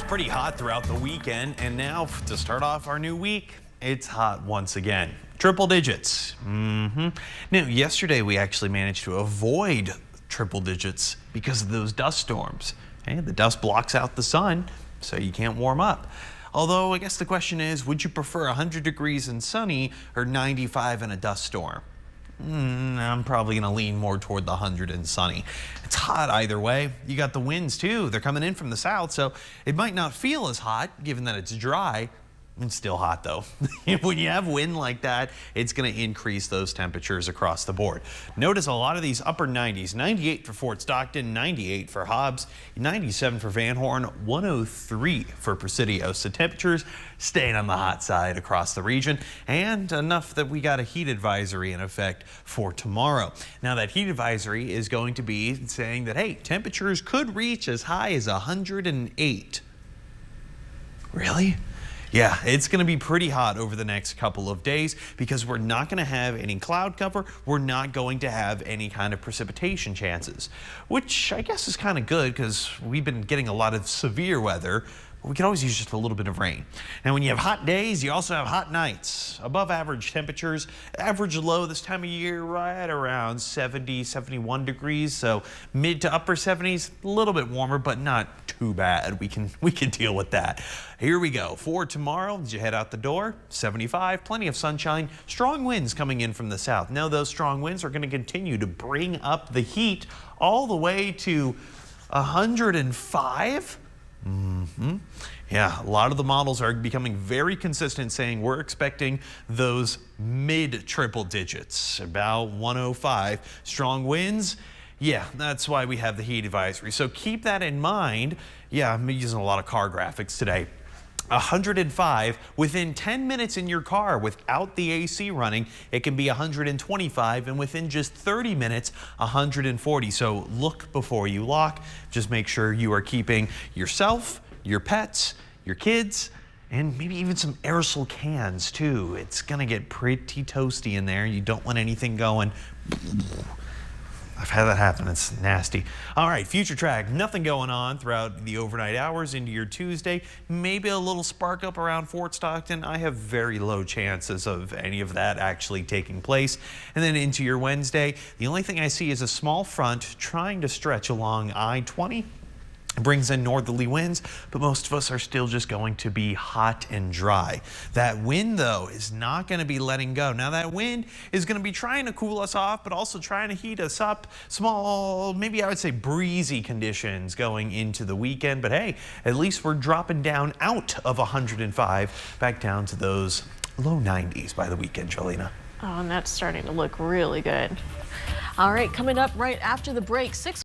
pretty hot throughout the weekend, and now to start off our new week, it's hot once again. Triple digits. Now, yesterday we actually managed to avoid triple digits because of those dust storms. Okay? The dust blocks out the sun, so you can't warm up. Although, I guess the question is, would you prefer 100 degrees and sunny or 95 in a dust storm? I'm probably going to lean more toward the 100 and sunny. It's hot either way. You got the winds too. They're coming in from the south, so it might not feel as hot given that it's dry. It's still hot though. When you have wind like that, it's going to increase those temperatures across the board. Notice a lot of these upper 90s, 98 for Fort Stockton, 98 for Hobbs, 97 for Van Horn, 103 for Presidio. So temperatures staying on the hot side across the region, and enough that we got a heat advisory in effect for tomorrow. Now that heat advisory is going to be saying that, hey, temperatures could reach as high as 108. Really? Yeah, it's going to be pretty hot over the next couple of days because we're not going to have any cloud cover. We're not going to have any kind of precipitation chances, which I guess is kind of good because we've been getting a lot of severe weather. But we can always use just a little bit of rain. And when you have hot days, you also have hot nights. Above average temperatures, average low this time of year right around 70, 71 degrees. So mid to upper 70s, a little bit warmer, but not too bad. We can deal with that. Here we go. For tomorrow, as you head out the door, 75, plenty of sunshine, strong winds coming in from the south. Now those strong winds are going to continue to bring up the heat all the way to 105. Yeah, a lot of the models are becoming very consistent saying we're expecting those mid triple digits, about 105. Strong winds. Yeah, that's why we have the heat advisory. So keep that in mind. Yeah, I'm using a lot of car graphics today. 105 within 10 minutes in your car without the AC running, it can be 125, and within just 30 minutes 140. So look before you lock. Just make sure you are keeping yourself, your pets, your kids, and maybe even some aerosol cans too. It's gonna get pretty toasty in there. You don't want anything going. I've had that happen. It's nasty. All right, future track. Nothing going on throughout the overnight hours into your Tuesday. Maybe a little spark up around Fort Stockton. I have very low chances of any of that actually taking place. And then into your Wednesday, the only thing I see is a small front trying to stretch along I-20. It brings in northerly winds, but most of us are still just going to be hot and dry. That wind, though, is not going to be letting go. Now, that wind is going to be trying to cool us off, but also trying to heat us up. Small, maybe I would say breezy conditions going into the weekend. But hey, at least we're dropping down out of 105 back down to those low 90s by the weekend, Jolena. Oh, and that's starting to look really good. All right, coming up right after the break, 6